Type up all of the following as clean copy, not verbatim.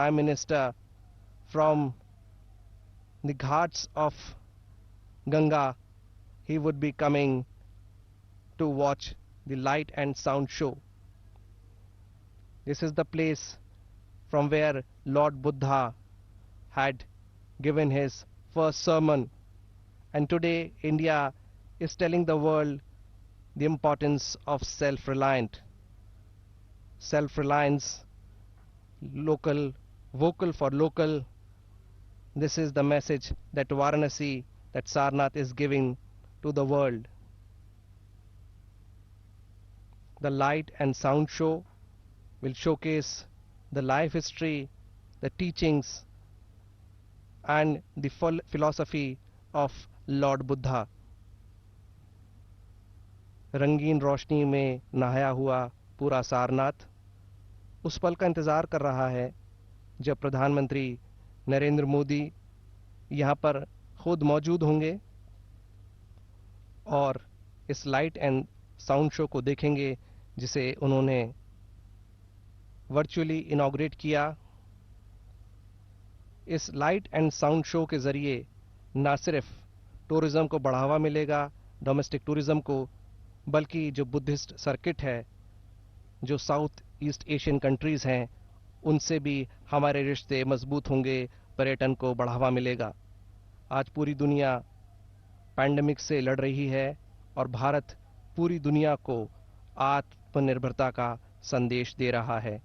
Prime Minister from the ghats of Ganga, he would be coming to watch the light and sound show. This is the place from where Lord Buddha had given his first sermon, and today India is telling the world the importance of self-reliance, local, vocal for local. This is the message that Varanasi, that Sarnath is giving to the world. The light and sound show will showcase the life history, the teachings, and the full philosophy of Lord Buddha. रंगीन रोशनी में नहाया हुआ पूरा सारनाथ उस पल का इंतज़ार कर रहा है जब प्रधानमंत्री नरेंद्र मोदी यहाँ पर खुद मौजूद होंगे और इस लाइट एंड साउंड शो को देखेंगे जिसे उन्होंने वर्चुअली इनॉग्रेट किया। इस लाइट एंड साउंड शो के ज़रिए न सिर्फ टूरिज़्म को बढ़ावा मिलेगा, डोमेस्टिक टूरिज़्म को, बल्कि जो बुद्धिस्ट सर्किट है, जो साउथ ईस्ट एशियन कंट्रीज़ हैं, उनसे भी हमारे रिश्ते मजबूत होंगे, पर्यटन को बढ़ावा मिलेगा। आज पूरी दुनिया पैंडेमिक से लड़ रही है और भारत पूरी दुनिया को आत्मनिर्भरता का संदेश दे रहा है।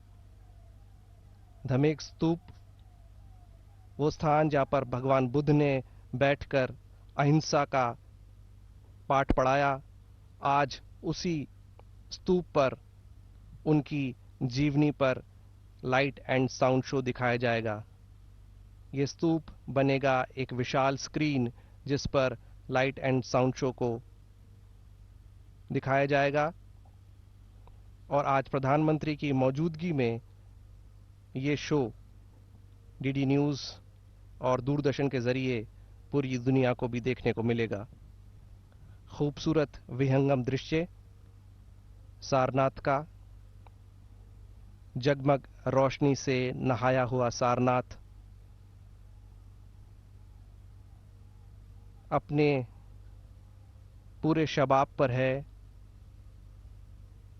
धमेक स्तूप, वो स्थान जहाँ पर भगवान बुद्ध ने बैठकर अहिंसा का पाठ पढ़ाया, आज उसी स्तूप पर उनकी जीवनी पर लाइट एंड साउंड शो दिखाया जाएगा। ये स्तूप बनेगा एक विशाल स्क्रीन जिस पर लाइट एंड साउंड शो को दिखाया जाएगा और आज प्रधानमंत्री की मौजूदगी में ये शो डीडी न्यूज़ और दूरदर्शन के ज़रिए पूरी दुनिया को भी देखने को मिलेगा। खूबसूरत विहंगम दृश्य सारनाथ का, जगमग रोशनी से नहाया हुआ सारनाथ अपने पूरे शबाब पर है।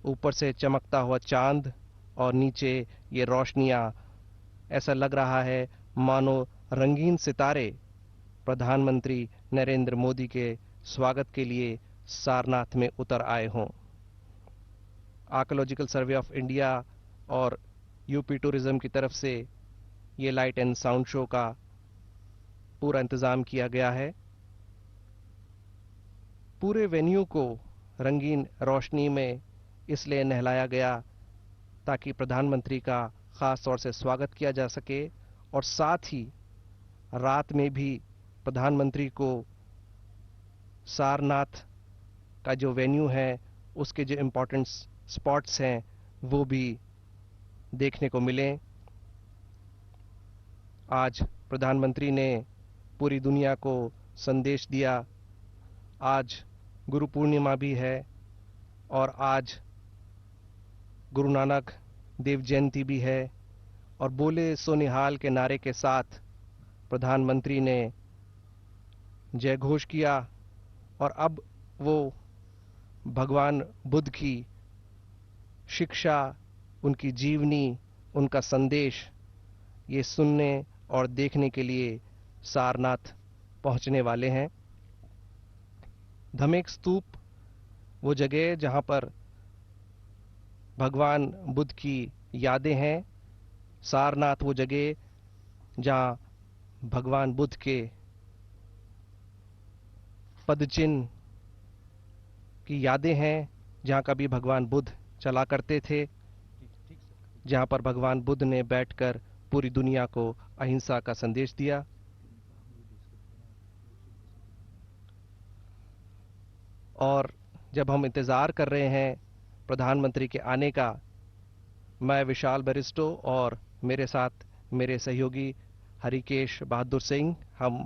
ऊपर से चमकता हुआ चांद और नीचे ये रोशनियां, ऐसा लग रहा है मानो रंगीन सितारे प्रधानमंत्री नरेंद्र मोदी के स्वागत के लिए सारनाथ में उतर आए हों। आर्कियोलॉजिकल सर्वे ऑफ इंडिया और यूपी टूरिज्म की तरफ से ये लाइट एंड साउंड शो का पूरा इंतज़ाम किया गया है। पूरे वेन्यू को रंगीन रोशनी में इसलिए नहलाया गया ताकि प्रधानमंत्री का ख़ास तौर से स्वागत किया जा सके और साथ ही रात में भी प्रधानमंत्री को सारनाथ का जो वेन्यू है उसके जो इम्पोर्टेंट स्पॉट्स हैं वो भी देखने को मिलें। आज प्रधानमंत्री ने पूरी दुनिया को संदेश दिया। आज गुरु पूर्णिमा भी है और आज गुरु नानक देव जयंती भी है और बोले सो निहाल के नारे के साथ प्रधानमंत्री ने जय घोष किया और अब वो भगवान बुद्ध की शिक्षा, उनकी जीवनी, उनका संदेश ये सुनने और देखने के लिए सारनाथ पहुंचने वाले हैं। धमेक स्तूप वो जगह जहां पर भगवान बुद्ध की यादें हैं। सारनाथ वो जगह जहां भगवान बुद्ध के पदचिन्ह की यादें हैं, जहां कभी भगवान बुद्ध चला करते थे, जहां पर भगवान बुद्ध ने बैठकर पूरी दुनिया को अहिंसा का संदेश दिया। और जब हम इंतज़ार कर रहे हैं प्रधानमंत्री के आने का, मैं विशाल बरिस्टो और मेरे साथ मेरे सहयोगी हरिकेश बहादुर सिंह, हम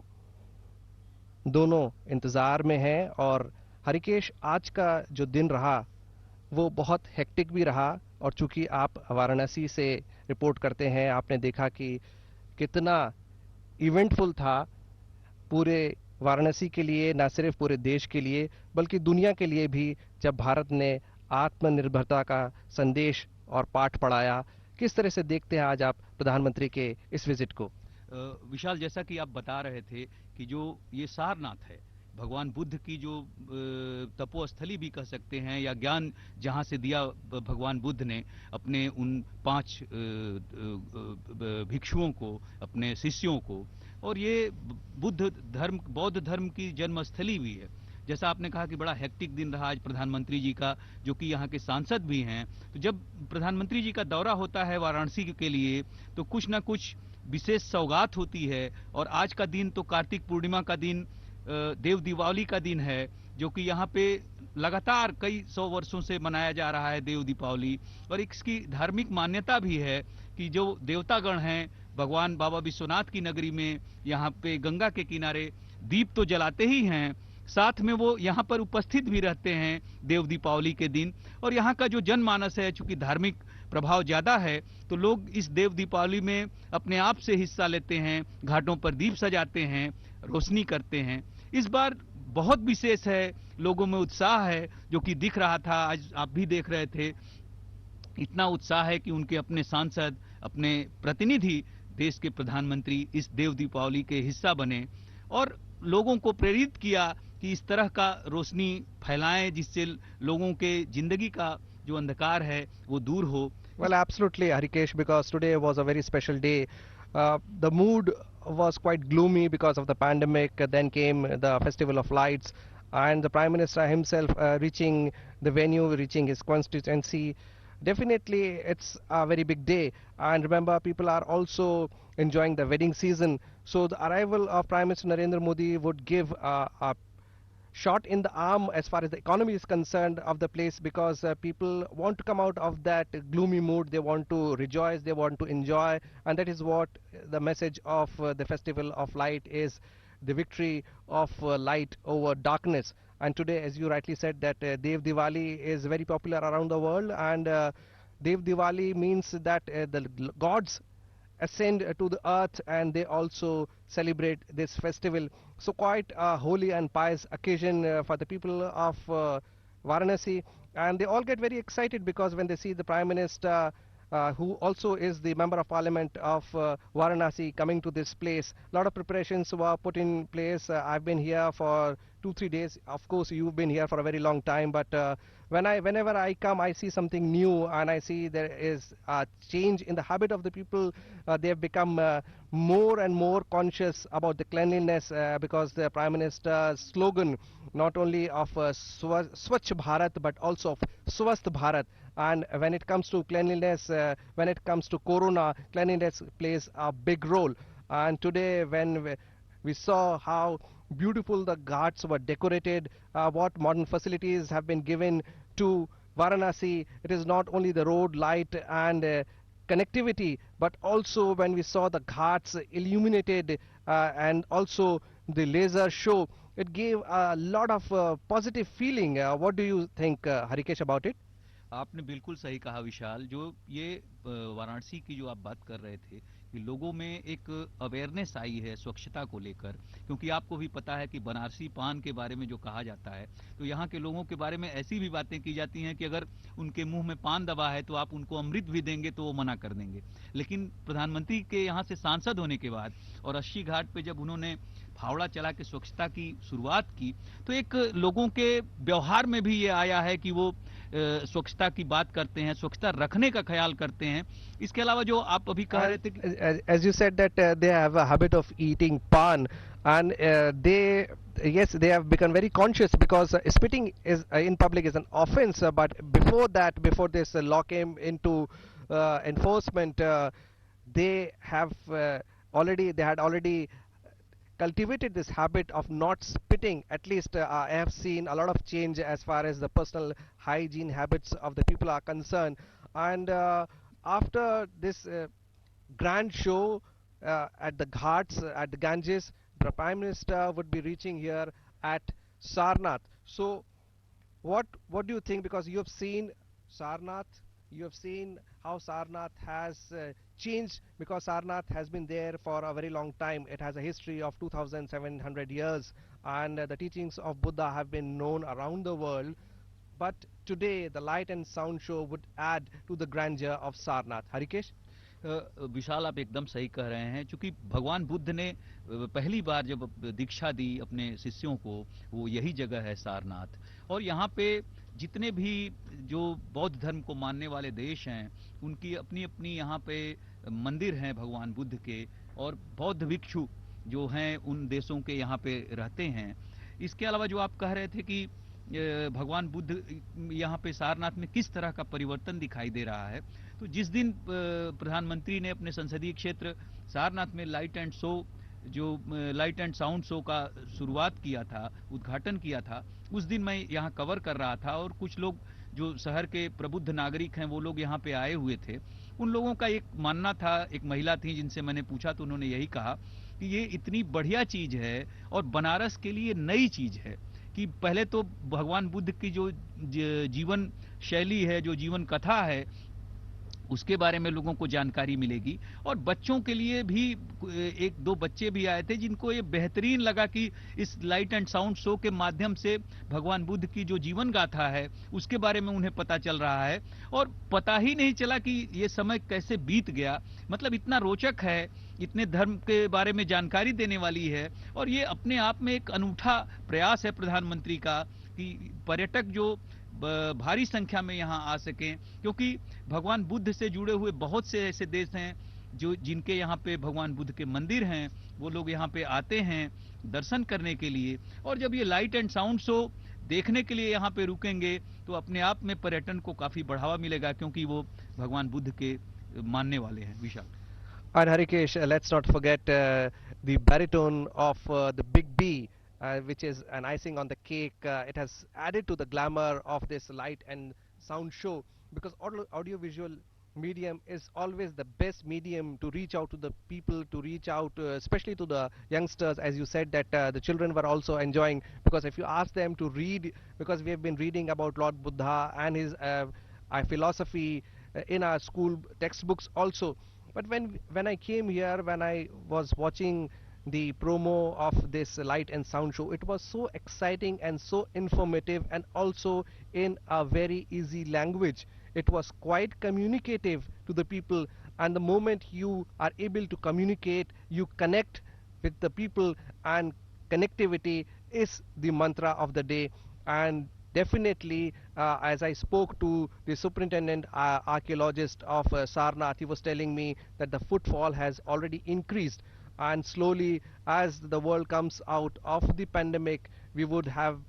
दोनों इंतज़ार में हैं। और हरिकेश, आज का जो दिन रहा वो बहुत हेक्टिक भी रहा और चूंकि आप वाराणसी से रिपोर्ट करते हैं। आपने देखा कि कितना इवेंटफुल था पूरे वाराणसी के लिए, ना सिर्फ पूरे देश के लिए बल्कि दुनिया के लिए भी, जब भारत ने आत्मनिर्भरता का संदेश और पाठ पढ़ाया। किस तरह से देखते हैं आज आप प्रधानमंत्री के इस विजिट को? विशाल, जैसा कि आप बता रहे थे कि जो ये सारनाथ है, भगवान बुद्ध की जो तपोस्थली भी कह सकते हैं, या ज्ञान जहां से दिया भगवान बुद्ध ने अपने उन 5 भिक्षुओं को, अपने शिष्यों को, और ये बुद्ध धर्म, बौद्ध धर्म की जन्मस्थली भी है। जैसा आपने कहा कि बड़ा हेक्टिक दिन रहा आज प्रधानमंत्री जी का, जो कि यहाँ के सांसद भी हैं। तो जब प्रधानमंत्री जी का दौरा होता है वाराणसी के लिए, तो कुछ ना कुछ विशेष सौगात होती है। और आज का दिन तो कार्तिक पूर्णिमा का दिन, देव दीपावली का दिन है, जो कि यहाँ पे लगातार कई 100 वर्षों से मनाया जा रहा है देव दीपावली। और इसकी धार्मिक मान्यता भी है कि जो देवतागण हैं भगवान बाबा विश्वनाथ की नगरी में, यहाँ पे गंगा के किनारे दीप तो जलाते ही हैं, साथ में वो यहाँ पर उपस्थित भी रहते हैं देव दीपावली के दिन। और यहाँ का जो जनमानस है, चूंकि धार्मिक प्रभाव ज्यादा है, तो लोग इस देव दीपावली में अपने आप से हिस्सा लेते हैं, घाटों पर दीप सजाते हैं, रोशनी करते हैं। इस बार बहुत विशेष है, लोगों में उत्साह है, जो कि दिख रहा था, आज आप भी देख रहे थे। इतना उत्साह है कि उनके अपने सांसद, अपने प्रतिनिधि, देश के प्रधानमंत्री इस देव दीपावली के हिस्सा बने और लोगों को प्रेरित किया कि इस तरह का रोशनी फैलाएं, जिससे लोगों के जिंदगी का जो अंधकार है वो दूर हो। Well, absolutely, Harikesh, because today was a very special day. The mood was quite gloomy because of the pandemic. Then came the Festival of Lights, and the Prime Minister himself reaching the venue, reaching his constituency. Definitely, it's a very big day. And remember, people are also enjoying the wedding season. So the arrival of Prime Minister Narendra Modi would give a shot in the arm as far as the economy is concerned of the place, because people want to come out of that gloomy mood. They want to rejoice, they want to enjoy, and that is what the message of the Festival of Light is, the victory of light over darkness. And today, as you rightly said, that Dev Diwali is very popular around the world, and Dev Diwali means that the gods ascend to the earth, and they also celebrate this festival. So quite a holy and pious occasion for the people of Varanasi, and they all get very excited because when they see the Prime Minister, who also is the Member of Parliament of Varanasi, coming to this place. A lot of preparations were put in place. I've been here for 2-3 days. Of course, you've been here for a very long time, but whenever I come, I see something new, and I see there is a change in the habit of the people. They have become more and more conscious about the cleanliness, because the Prime Minister's slogan, not only of Swachh Bharat, but also of Swasth Bharat. And when it comes to cleanliness, when it comes to Corona, cleanliness plays a big role. And today, when we saw how beautiful the ghats were decorated, what modern facilities have been given to Varanasi. It is not only the road, light, and connectivity, but also when we saw the ghats illuminated, and also the laser show, it gave a lot of positive feeling. What do you think, Harikesh, about it? आपने बिल्कुल सही कहा विशाल। जो ये वाराणसी की जो आप बात कर रहे थे कि लोगों में एक अवेयरनेस आई है स्वच्छता को लेकर, क्योंकि आपको भी पता है कि बनारसी पान के बारे में जो कहा जाता है, तो यहाँ के लोगों के बारे में ऐसी भी बातें की जाती हैं कि अगर उनके मुंह में पान दबा है तो आप उनको अमृत भी देंगे तो वो मना कर देंगे। लेकिन प्रधानमंत्री के यहाँ से सांसद होने के बाद और 80 घाट पे जब उन्होंने फावड़ा चला के स्वच्छता की शुरुआत की, तो एक लोगों के व्यवहार में भी ये आया है कि वो स्वच्छता की बात करते हैं, स्वच्छता रखने का ख्याल करते हैं। इसके अलावा जो आप अभी कह रहे थे कि as you said that they have a habit of eating pan, and they, yes, they have become very conscious, because spitting is in public is an offense, but before that, before this law came into enforcement, they have they had already cultivated this habit of not spitting. At least I have seen a lot of change as far as the personal hygiene habits of the people are concerned. And after this grand show at the Ghats, at the Ganges, the Prime Minister would be reaching here at Sarnath. So what do you think? Because you have seen Sarnath, You have seen how Sarnath has changed, because Sarnath has been there for a very long time. It has a history of 2,700 years, and the teachings of Buddha have been known around the world. But today, the light and sound show would add to the grandeur of Sarnath. Harikesh? विशाल, आप एकदम सही कह रहे हैं, क्योंकि भगवान बुद्ध ने पहली बार जब दीक्षा दी अपने शिष्यों को, वो यही जगह है सारनाथ। और यहाँ पे जितने भी जो बौद्ध धर्म को मानने वाले देश हैं, उनकी अपनी अपनी यहाँ पे मंदिर हैं भगवान बुद्ध के, और बौद्ध भिक्षु जो हैं उन देशों के यहाँ पे रहते हैं। इसके अलावा जो आप कह रहे थे कि भगवान बुद्ध यहाँ पे सारनाथ में किस तरह का परिवर्तन दिखाई दे रहा है, तो जिस दिन प्रधानमंत्री ने अपने संसदीय क्षेत्र सारनाथ में लाइट एंड साउंड शो का शुरुआत किया था, उद्घाटन किया था, उस दिन मैं यहाँ कवर कर रहा था, और कुछ लोग जो शहर के प्रबुद्ध नागरिक हैं वो लोग यहाँ पे आए हुए थे। उन लोगों का एक मानना था, एक महिला थी जिनसे मैंने पूछा तो उन्होंने यही कहा कि ये इतनी बढ़िया चीज है और बनारस के लिए नई चीज है कि पहले तो भगवान बुद्ध की जो जीवन शैली है, जो जीवन कथा है, उसके बारे में लोगों को जानकारी मिलेगी। और बच्चों के लिए भी एक दो बच्चे भी आए थे जिनको ये बेहतरीन लगा कि इस लाइट एंड साउंड शो के माध्यम से भगवान बुद्ध की जो जीवन गाथा है उसके बारे में उन्हें पता चल रहा है, और पता ही नहीं चला कि ये समय कैसे बीत गया। मतलब इतना रोचक है, इतने धर्म के बारे में जानकारी देने वाली है, और ये अपने आप में एक अनूठा प्रयास है प्रधानमंत्री का कि पर्यटक जो भारी संख्या में यहाँ आ सकें, क्योंकि भगवान बुद्ध से जुड़े हुए बहुत से ऐसे देश हैं जो जिनके यहाँ पे भगवान बुद्ध के मंदिर हैं, वो लोग यहाँ पे आते हैं दर्शन करने के लिए। और जब ये लाइट एंड साउंड शो देखने के लिए यहाँ पे रुकेंगे तो अपने आप में पर्यटन को काफी बढ़ावा मिलेगा, क्योंकि वो भगवान बुद्ध के मानने वाले हैं। विशाल। And Harikesh, let's not forget the baritone of the Big B, which is an icing on the cake. It has added to the glamour of this light and sound show, because audiovisual medium is always the best medium to reach out to the people, to reach out especially to the youngsters, as you said that the children were also enjoying, because if you ask them to read, because we have been reading about Lord Buddha and his philosophy in our school textbooks also. But when I came here, when I was watching the promo of this light and sound show, it was so exciting and so informative, and also in a very easy language. It was quite communicative to the people, and the moment you are able to communicate, you connect with the people, and connectivity is the mantra of the day. And definitely, as I spoke to the superintendent archaeologist of Sarnath, he was telling me that the footfall has already increased, and slowly, as the world comes out of the pandemic, we would have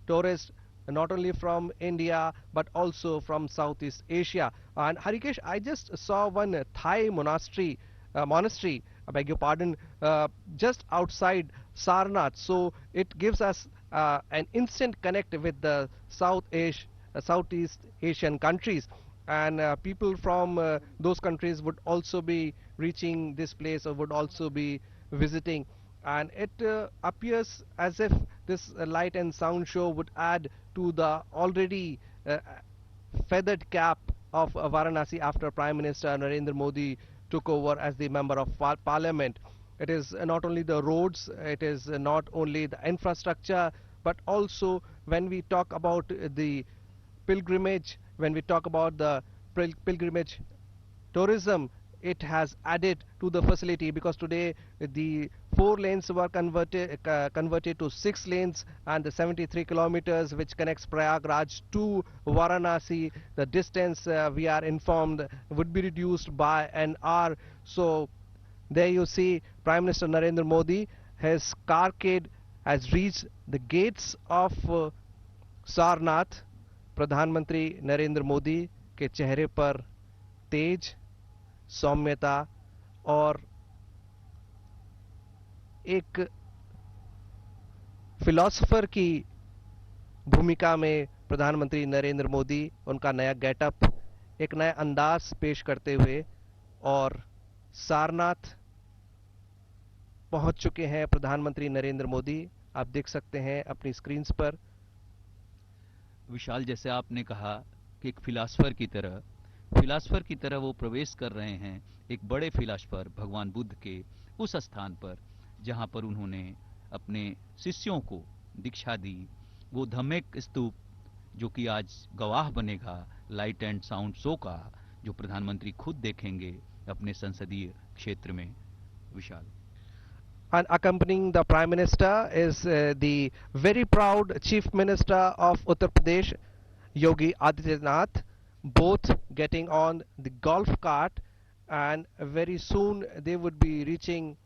tourists not only from India but also from Southeast Asia. And Harikesh, I just saw one Thai monastery, I beg your pardon, just outside Sarnath. So it gives us an instant connect with the Southeast Asian countries, and people from those countries would also be reaching this place or would also be visiting. And it appears as if this light and sound show would add to the already feathered cap of Varanasi after Prime Minister Narendra Modi took over as the member of parliament. It is not only the roads, it is not only the infrastructure, but also when we talk about the pilgrimage, when we talk about the pilgrimage tourism, it has added to the facility, because today the 4 lanes were converted to 6 lanes, and the 73 kilometers which connects Prayagraj to Varanasi, the distance we are informed would be reduced by an hour. So there you see Prime Minister Narendra Modi, his carcade has reached the gates of Sarnath. प्रधानमंत्री नरेंद्र मोदी के चेहरे पर तेज, सौम्यता और एक philosopher की भूमिका में प्रधानमंत्री नरेंद्र मोदी उनका नया गेटअप, एक नया अंदाज पेश करते हुए और सारनाथ पहुंच चुके हैं प्रधानमंत्री नरेंद्र मोदी। आप देख सकते हैं अपनी स्क्रीन्स पर। विशाल, जैसे आपने कहा कि एक फिलासफर की तरह फिलासफर की तरह वो प्रवेश कर रहे हैं एक बड़े फिलासफर भगवान बुद्ध के उस स्थान पर जहां पर उन्होंने अपने शिष्यों को दीक्षा दी। वो धम्मेक स्तूप जो कि आज गवाह बनेगा लाइट एंड साउंड शो का, जो प्रधानमंत्री खुद देखेंगे अपने संसदीय क्षेत्र में। विशाल। And accompanying the Prime Minister is the very proud Chief Minister of Uttar Pradesh, Yogi Adityanath, both getting on the golf cart, and very soon they would be reaching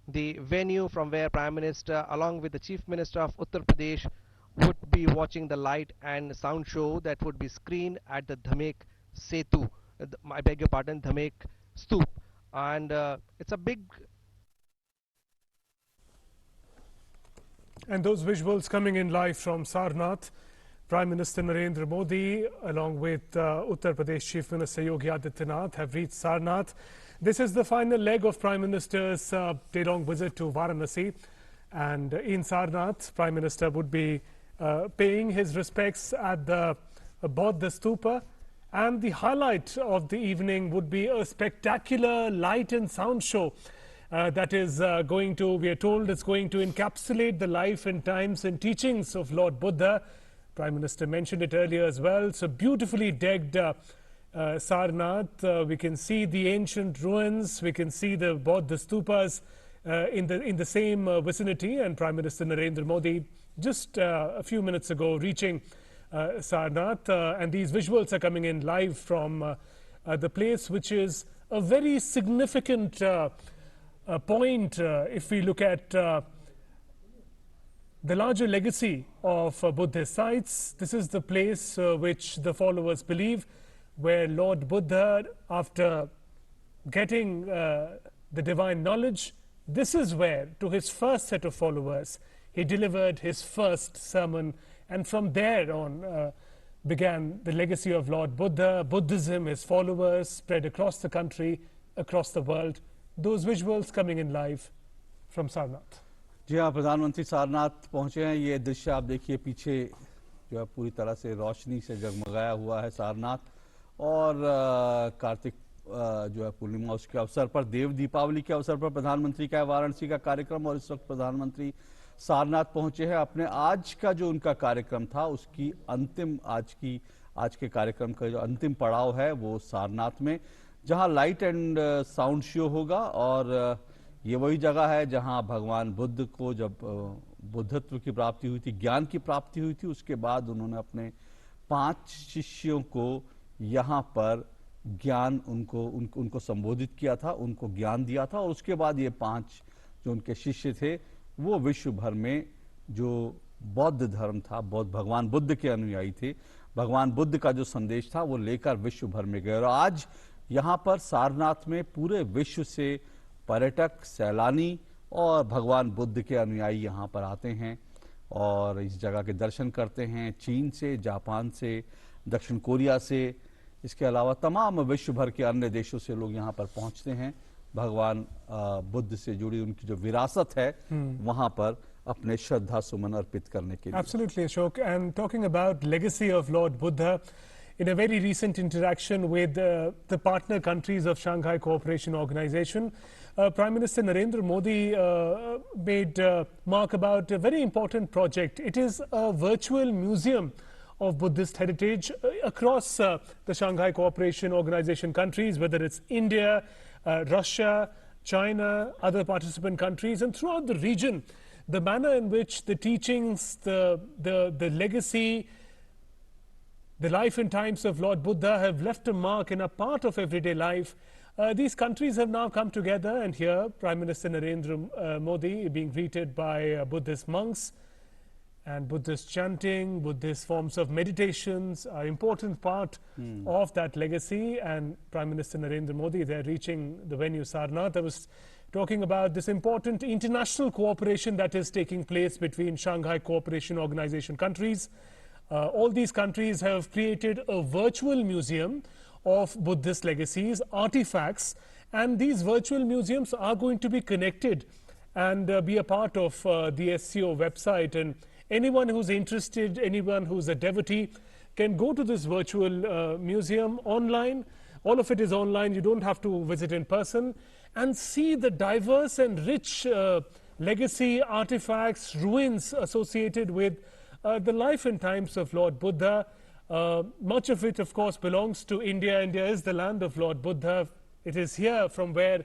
the venue from where Prime Minister along with the Chief Minister of Uttar Pradesh would be watching the light and sound show that would be screened at the Dhamek Setu, I beg your pardon, Dhamek Stoop. And it's a big. And those visuals coming in live from Sarnath, Prime Minister Narendra Modi along with Uttar Pradesh Chief Minister Yogi Adityanath have reached Sarnath. This is the final leg of Prime Minister's day-long visit to Varanasi, and in Sarnath, Prime Minister would be paying his respects at the Bodh Stupa, and the highlight of the evening would be a spectacular light and sound show that is going to, we are told, it's going to encapsulate the life and times and teachings of Lord Buddha. Prime Minister mentioned it earlier as well. So beautifully decked Sarnath. We can see the ancient ruins. We can see the Bodh stupas in the same vicinity. And Prime Minister Narendra Modi just a few minutes ago reaching Sarnath. And these visuals are coming in live from the place, which is a very significant point if we look at the larger legacy of Buddhist sites. This is the place which the followers believe where Lord Buddha, after getting the divine knowledge, this is where, to his first set of followers, he delivered his first sermon, and from there on began the legacy of Lord Buddha. Buddhism, his followers, spread across the country, across the world. Those visuals coming in live from Sarnath. जी हाँ, प्रधानमंत्री सारनाथ पहुंचे हैं। ये दृश्य आप देखिए, पीछे जो है पूरी तरह से रोशनी से जगमगाया हुआ है सारनाथ, और कार्तिक जो है पूर्णिमा उसके अवसर पर, देव दीपावली के अवसर पर प्रधानमंत्री का वाराणसी का कार्यक्रम, और इस वक्त प्रधानमंत्री सारनाथ पहुंचे हैं। अपने आज का जो उनका कार्यक्रम था उसकी अंतिम, आज के कार्यक्रम का जो अंतिम पड़ाव है वो सारनाथ में, जहां लाइट एंड साउंड शो होगा। और ये वही जगह है जहां भगवान बुद्ध को जब बुद्धत्व की प्राप्ति हुई थी, ज्ञान की प्राप्ति हुई थी, उसके बाद उन्होंने अपने 5 शिष्यों को यहाँ पर ज्ञान उनको संबोधित किया था, उनको ज्ञान दिया था, और उसके बाद ये 5 जो उनके शिष्य थे वो विश्व भर में जो बौद्ध धर्म था, भगवान बुद्ध के अनुयायी थे, भगवान बुद्ध का जो संदेश था वो लेकर विश्व भर में गए। और आज यहाँ पर सारनाथ में पूरे विश्व से पर्यटक, सैलानी और भगवान बुद्ध के अनुयायी यहाँ पर आते हैं और इस जगह के दर्शन करते हैं। चीन से, जापान से, दक्षिण कोरिया से, इसके अलावा तमाम विश्व भर के अन्य देशों से लोग यहाँ पर पहुँचते हैं भगवान बुद्ध से जुड़ी उनकी जो विरासत है वहाँ पर अपने श्रद्धा सुमन अर्पित करने के लिए। Absolutely, Ashok. And talking about legacy of Lord Buddha, in a very recent interaction with the partner countries of Shanghai Cooperation Organization, Prime Minister Narendra Modi made mark about a very important project. It is a virtual museum of Buddhist heritage across the Shanghai Cooperation Organization countries, whether it's India, Russia, China, other participant countries, and throughout the region. The manner in which the teachings, the legacy, the life and times of Lord Buddha have left a mark and a part of everyday life. These countries have now come together, and here Prime Minister Narendra Modi being greeted by Buddhist monks, and Buddhist chanting, Buddhist forms of meditations are important part of that legacy. And Prime Minister Narendra Modi, they're reaching the venue Sarnath. I was talking about this important international cooperation that is taking place between Shanghai Cooperation Organization countries. All these countries have created a virtual museum of Buddhist legacies, artifacts, and these virtual museums are going to be connected and be a part of the SCO website. And anyone who's interested, anyone who's a devotee can go to this virtual museum online All of it is online. You don't have to visit in person and see the diverse and rich legacy, artifacts, ruins associated with the life and times of Lord Buddha. Much of it, of course, belongs to India. India is the land of Lord Buddha. It is here from where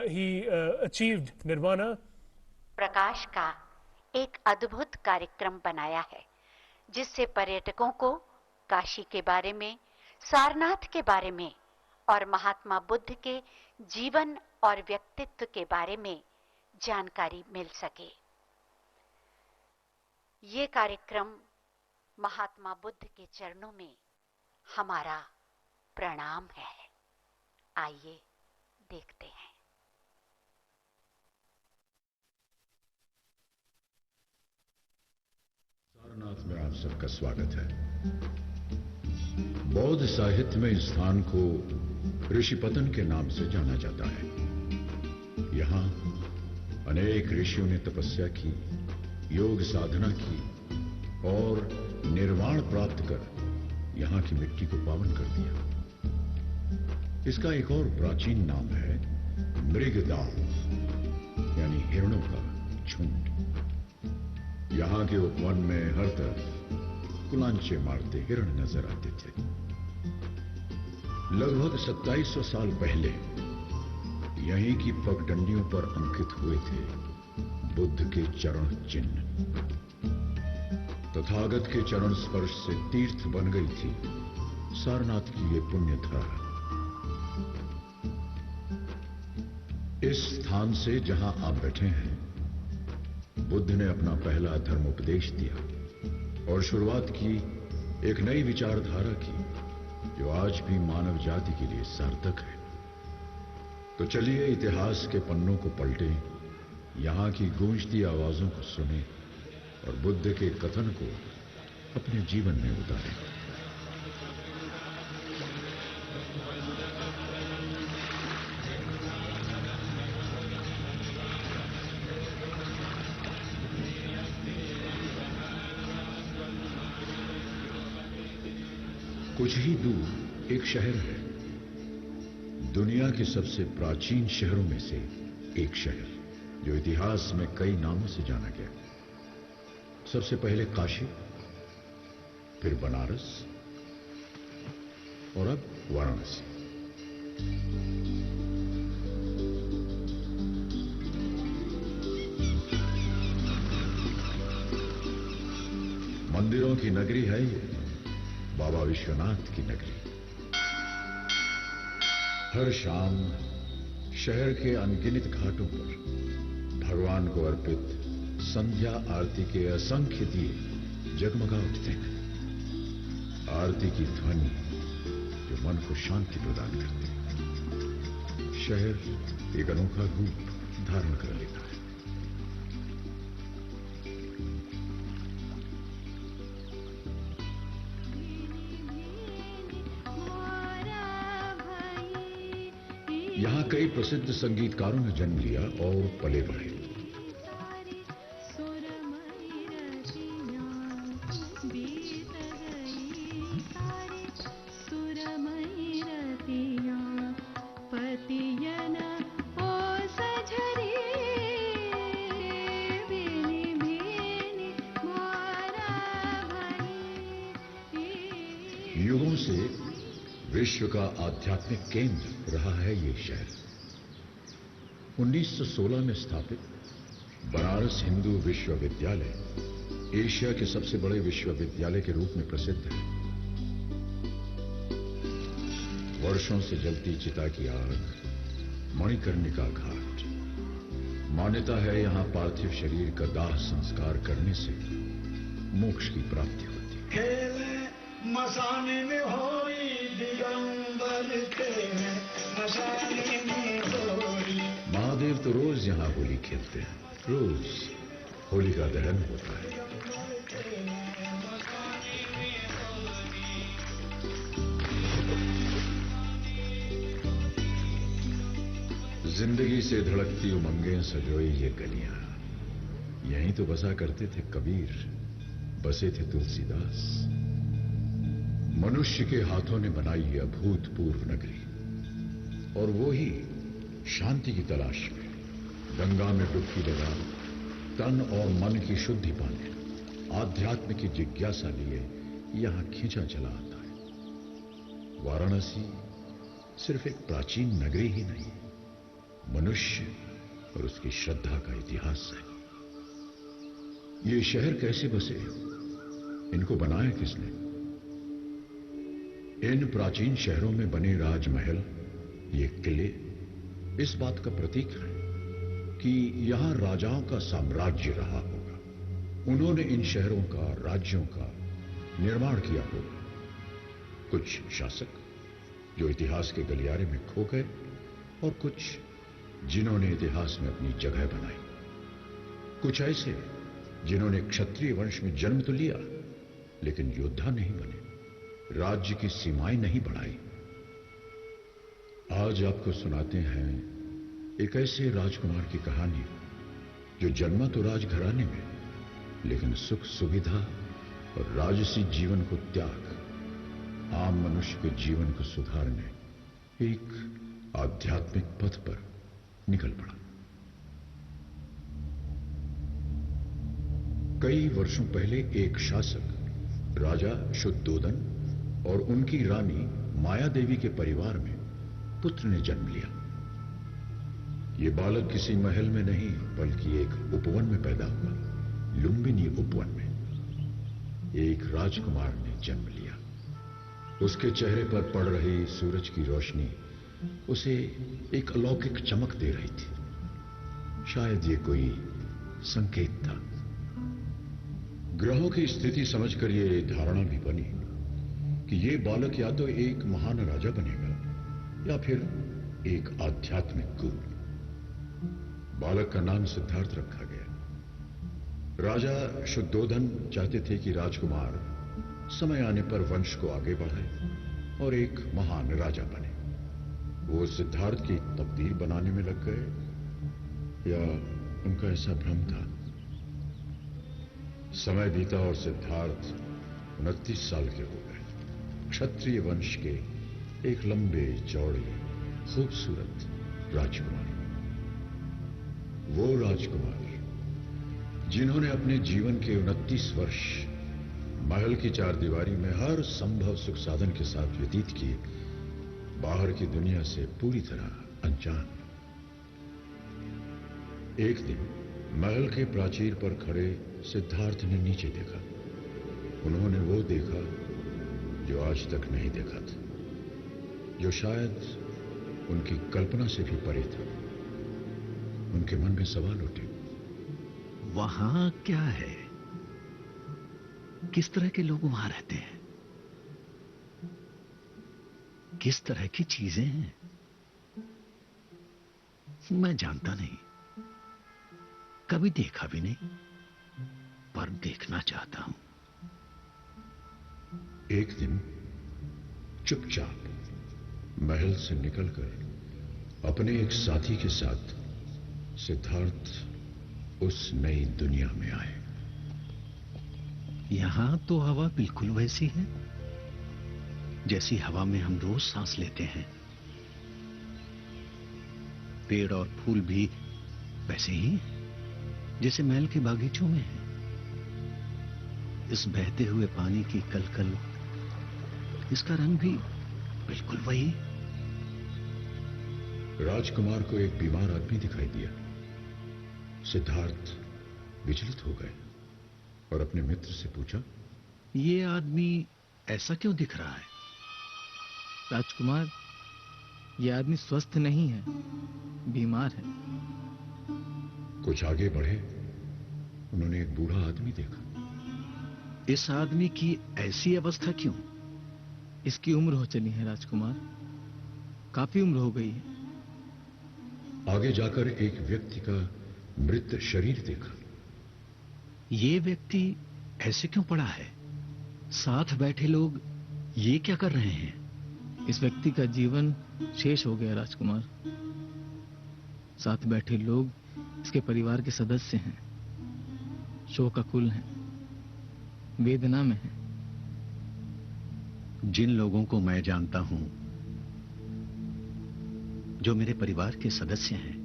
he achieved nirvana. प्रकाश का एक अद्भुत कार्यक्रम बनाया है जिससे पर्यटकों को काशी के बारे में, सारनाथ के बारे में और महात्मा बुद्ध के जीवन और व्यक्तित्व के बारे में जानकारी मिल सके। ये कार्यक्रम महात्मा बुद्ध के चरणों में हमारा प्रणाम है। आइए देखते हैं। सारनाथ में आप सबका स्वागत है। बौद्ध साहित्य में इस स्थान को ऋषिपतन के नाम से जाना जाता है। यहां अनेक ऋषियों ने तपस्या की, योग साधना की और निर्वाण प्राप्त कर यहां की मिट्टी को पावन कर दिया। इसका एक और प्राचीन नाम है मृगदाव, यानी हिरणों का झुंड। यहां के उपवन में हर तरफ कुलांचे मारते हिरण नजर आते थे। लगभग 2700 साल पहले यहीं की पगडंडियों पर अंकित हुए थे बुद्ध के चरण चिन्ह। तथागत के चरण स्पर्श से तीर्थ बन गई थी सारनाथ की ये पुण्य धरा। इस स्थान से जहां आप बैठे हैं, बुद्ध ने अपना पहला धर्मोपदेश दिया और शुरुआत की एक नई विचारधारा की जो आज भी मानव जाति के लिए सार्थक है। तो चलिए इतिहास के पन्नों को पलटें, यहां की गूंजती आवाजों को सुनें और बुद्ध के कथन को अपने जीवन में उतारें। कुछ ही दूर एक शहर है, दुनिया के सबसे प्राचीन शहरों में से एक शहर, जो इतिहास में कई नामों से जाना गया। सबसे पहले काशी, फिर बनारस और अब वाराणसी। मंदिरों की नगरी है ये, बाबा विश्वनाथ की नगरी। हर शाम शहर के अनगिनत घाटों पर भगवान को अर्पित संध्या आरती के असंख्य दिए जगमगा उठते हैं। आरती की ध्वनि जो मन को शांति प्रदान करती है। शहर एक अनोखा रूप धारण कर लेता है। यहां कई प्रसिद्ध संगीतकारों ने जन्म लिया और पले बढ़े। युगों से विश्व का आध्यात्मिक केंद्र रहा है ये शहर। 1916 में स्थापित बनारस हिंदू विश्वविद्यालय एशिया के सबसे बड़े विश्वविद्यालय के रूप में प्रसिद्ध है। वर्षों से जलती चिता की आग, मणिकर्णिका घाट। मान्यता है यहां पार्थिव शरीर का दाह संस्कार करने से मोक्ष की प्राप्ति होती है। मसाने में होई दिगंबर तेरे, मसाने में होई। महादेव तो रोज यहाँ होली खेलते हैं, रोज होली का दहन होता है। जिंदगी से धड़कती उमंगें सजोई ये गलियां, यहीं तो बसा करते थे कबीर, बसे थे तुलसीदास। मनुष्य के हाथों ने बनाई यह अभूतपूर्व नगरी, और वो ही शांति की तलाश में गंगा में डुबकी लगा तन और मन की शुद्धि पाने, आध्यात्म की जिज्ञासा लिए यहां खींचा चला आता है। वाराणसी सिर्फ एक प्राचीन नगरी ही नहीं, मनुष्य और उसकी श्रद्धा का इतिहास है। ये शहर कैसे बसे, इनको बनाया किसने? इन प्राचीन शहरों में बने राजमहल, ये किले इस बात का प्रतीक है कि यहां राजाओं का साम्राज्य रहा होगा। उन्होंने इन शहरों का, राज्यों का निर्माण किया होगा। कुछ शासक जो इतिहास के गलियारे में खो गए, और कुछ जिन्होंने इतिहास में अपनी जगह बनाई। कुछ ऐसे जिन्होंने क्षत्रिय वंश में जन्म तो लिया, लेकिन योद्धा नहीं बने, राज्य की सीमाएं नहीं बढ़ाई। आज आपको सुनाते हैं एक ऐसे राजकुमार की कहानी जो जन्मा तो राजघराने में, लेकिन सुख सुविधा और राजसी जीवन को त्याग आम मनुष्य के जीवन को सुधारने एक आध्यात्मिक पथ पर निकल पड़ा। कई वर्षों पहले एक शासक राजा शुद्धोदन और उनकी रानी माया देवी के परिवार में पुत्र ने जन्म लिया। ये बालक किसी महल में नहीं, बल्कि एक उपवन में पैदा हुआ, लुंबिनी उपवन में। एक राजकुमार ने जन्म लिया। उसके चेहरे पर पड़ रही सूरज की रोशनी उसे एक अलौकिक चमक दे रही थी। शायद ये कोई संकेत था। ग्रहों की स्थिति समझकर ये धारणा भी बनी कि ये बालक या तो एक महान राजा बनेगा या फिर एक आध्यात्मिक गुरु। बालक का नाम सिद्धार्थ रखा गया। राजा शुद्धोदन चाहते थे कि राजकुमार समय आने पर वंश को आगे बढ़ाए और एक महान राजा बने। वो सिद्धार्थ की तकदीर बनाने में लग गए, या उनका ऐसा भ्रम था? समय बीता और सिद्धार्थ 29 साल के हो गए। क्षत्रिय वंश के एक लंबे चौड़े खूबसूरत राजकुमार। वो राजकुमार जिन्होंने अपने जीवन के 29 वर्ष महल की चारदीवारी में हर संभव सुख साधन के साथ व्यतीत किए, बाहर की दुनिया से पूरी तरह अनजान। एक दिन महल के प्राचीर पर खड़े सिद्धार्थ ने नीचे देखा। उन्होंने वो देखा जो आज तक नहीं देखा था, जो शायद उनकी कल्पना से भी परे था। उनके मन में सवाल उठे, वहां क्या है? किस तरह के लोग वहां रहते हैं? किस तरह की चीजें हैं? मैं जानता नहीं, कभी देखा भी नहीं, पर देखना चाहता हूं। एक दिन चुपचाप महल से निकलकर अपने एक साथी के साथ सिद्धार्थ उस नई दुनिया में आए। यहां तो हवा बिल्कुल वैसी है जैसी हवा में हम रोज सांस लेते हैं। पेड़ और फूल भी वैसे ही जैसे महल के बागीचों में है। इस बहते हुए पानी की कलकल, इसका रंग भी बिल्कुल वही। राजकुमार को एक बीमार आदमी दिखाई दिया। सिद्धार्थ विचलित हो गए और अपने मित्र से पूछा, ये आदमी ऐसा क्यों दिख रहा है? राजकुमार, यह आदमी स्वस्थ नहीं है, बीमार है। कुछ आगे बढ़े, उन्होंने एक बूढ़ा आदमी देखा। इस आदमी की ऐसी अवस्था क्यों? इसकी उम्र हो चली है राजकुमार, काफी उम्र हो गई है। आगे जाकर एक व्यक्ति का मृत शरीर देखा। ये व्यक्ति ऐसे क्यों पड़ा है? साथ बैठे लोग ये क्या कर रहे हैं? इस व्यक्ति का जीवन शेष हो गया राजकुमार। साथ बैठे लोग इसके परिवार के सदस्य हैं, शोकाकुल हैं, वेदना में हैं। जिन लोगों को मैं जानता हूं, जो मेरे परिवार के सदस्य हैं,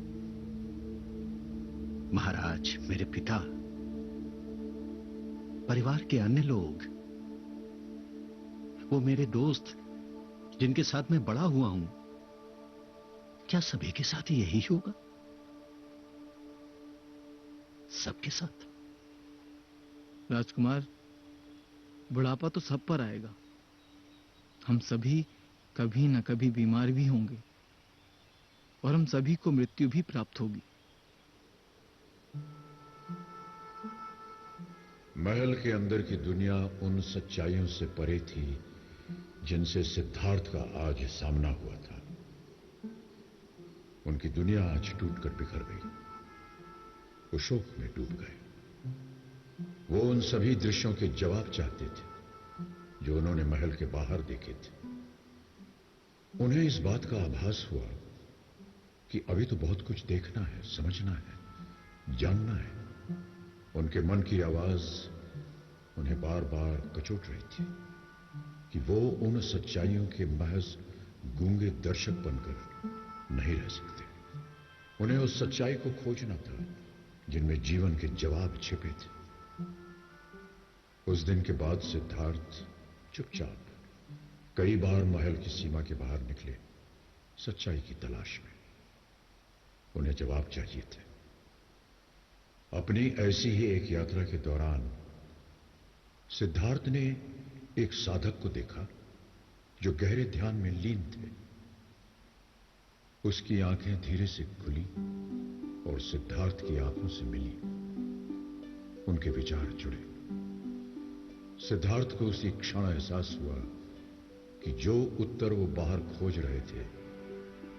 महाराज, मेरे पिता, परिवार के अन्य लोग, वो मेरे दोस्त जिनके साथ मैं बड़ा हुआ हूं, क्या सभी के साथ यही होगा? सबके साथ? राजकुमार, बुढ़ापा तो सब पर आएगा। हम सभी कभी न कभी बीमार भी होंगे और हम सभी को मृत्यु भी प्राप्त होगी। महल के अंदर की दुनिया उन सच्चाइयों से परे थी जिनसे सिद्धार्थ का आज सामना हुआ था। उनकी दुनिया आज टूटकर बिखर गई। वो शोक में डूब गए। वो उन सभी दृश्यों के जवाब चाहते थे जो उन्होंने महल के बाहर देखे थे। उन्हें इस बात का आभास हुआ कि अभी तो बहुत कुछ देखना है, समझना है, जानना है। उनके मन की आवाज उन्हें बार बार कचोट रही थी कि वो उन सच्चाइयों के महज गूंगे दर्शक बनकर नहीं रह सकते। उन्हें उस सच्चाई को खोजना था जिनमें जीवन के जवाब छिपे थे। उस दिन के बाद सिद्धार्थ चुपचाप कई बार महल की सीमा के बाहर निकले, सच्चाई की तलाश में। उन्हें जवाब चाहिए थे। अपनी ऐसी ही एक यात्रा के दौरान सिद्धार्थ ने एक साधक को देखा जो गहरे ध्यान में लीन थे। उसकी आंखें धीरे से खुली और सिद्धार्थ की आंखों से मिली। उनके विचार जुड़े। सिद्धार्थ को उसी क्षण एहसास हुआ कि जो उत्तर वो बाहर खोज रहे थे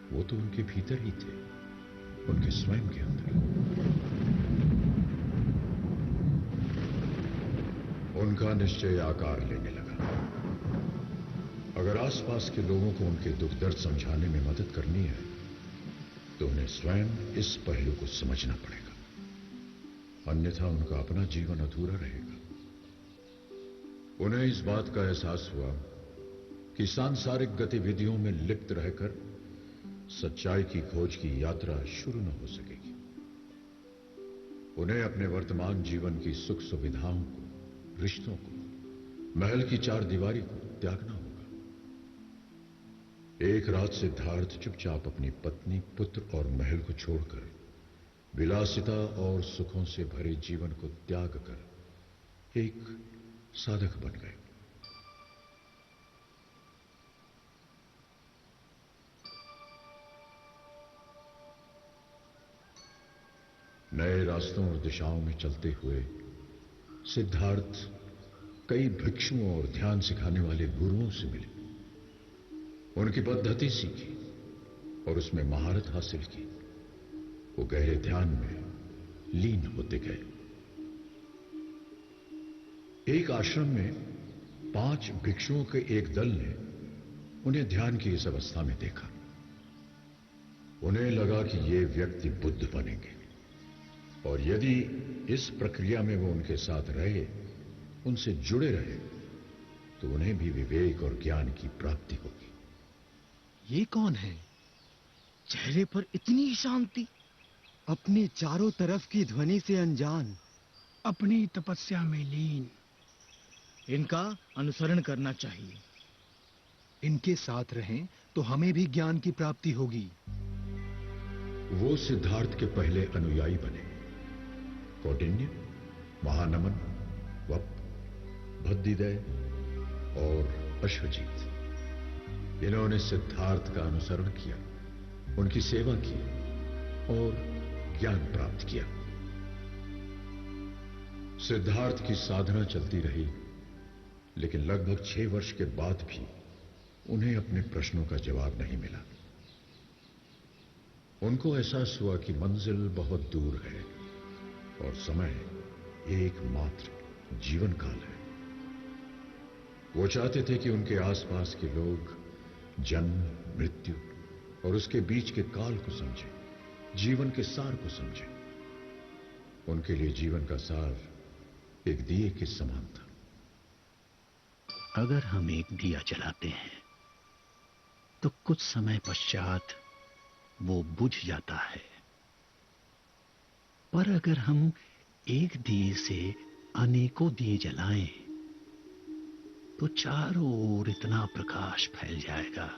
वो तो उनके भीतर ही थे, उनके स्वयं के अंदर। उनका निश्चय आकार लेने लगा। अगर आसपास के लोगों को उनके दुख दर्द समझाने में मदद करनी है तो उन्हें स्वयं इस पहलू को समझना पड़ेगा, अन्यथा उनका अपना जीवन अधूरा रहेगा। उन्हें इस बात का एहसास हुआ कि सांसारिक गतिविधियों में लिप्त रहकर सच्चाई की खोज की यात्रा शुरू न हो सकेगी। उन्हें अपने वर्तमान जीवन की सुख सुविधाओं को, रिश्तों को, महल की चार दीवारी को त्यागना होगा। एक रात सिद्धार्थ चुपचाप अपनी पत्नी, पुत्र और महल को छोड़कर विलासिता और सुखों से भरे जीवन को त्याग कर एक साधक बन गए। नए रास्तों और दिशाओं में चलते हुए सिद्धार्थ कई भिक्षुओं और ध्यान सिखाने वाले गुरुओं से मिले। उनकी पद्धति सीखी और उसमें महारत हासिल की। वो गहरे ध्यान में लीन होते गए। एक आश्रम में 5 भिक्षुओं के एक दल ने उन्हें ध्यान की इस अवस्था में देखा। उन्हें लगा कि ये व्यक्ति बुद्ध बनेंगे और यदि इस प्रक्रिया में वो उनके साथ रहे, उनसे जुड़े रहे, तो उन्हें भी विवेक और ज्ञान की प्राप्ति होगी। ये कौन है? चेहरे पर इतनी शांति, अपने चारों तरफ की ध्वनि से अनजान, अपनी तपस्या में लीन। इनका अनुसरण करना चाहिए। इनके साथ रहें तो हमें भी ज्ञान की प्राप्ति होगी। वो सिद्धार्थ के पहले अनुयायी बने। कौंडिन्य, महानमन, वप, भद्दिदय और अश्वजीत, इन्होंने सिद्धार्थ का अनुसरण किया, उनकी सेवा की और ज्ञान प्राप्त किया। सिद्धार्थ की साधना चलती रही, लेकिन लगभग 6 वर्ष के बाद भी उन्हें अपने प्रश्नों का जवाब नहीं मिला। उनको एहसास हुआ कि मंजिल बहुत दूर है और समय एकमात्र जीवन काल है। वो चाहते थे कि उनके आसपास के लोग जन्म, मृत्यु और उसके बीच के काल को समझें, जीवन के सार को समझें। उनके लिए जीवन का सार एक दिए के समान था। अगर हम एक दिया जलाते हैं तो कुछ समय पश्चात वो बुझ जाता है, पर अगर हम एक दिए से अनेकों दिए जलाएं तो चारों ओर इतना प्रकाश फैल जाएगा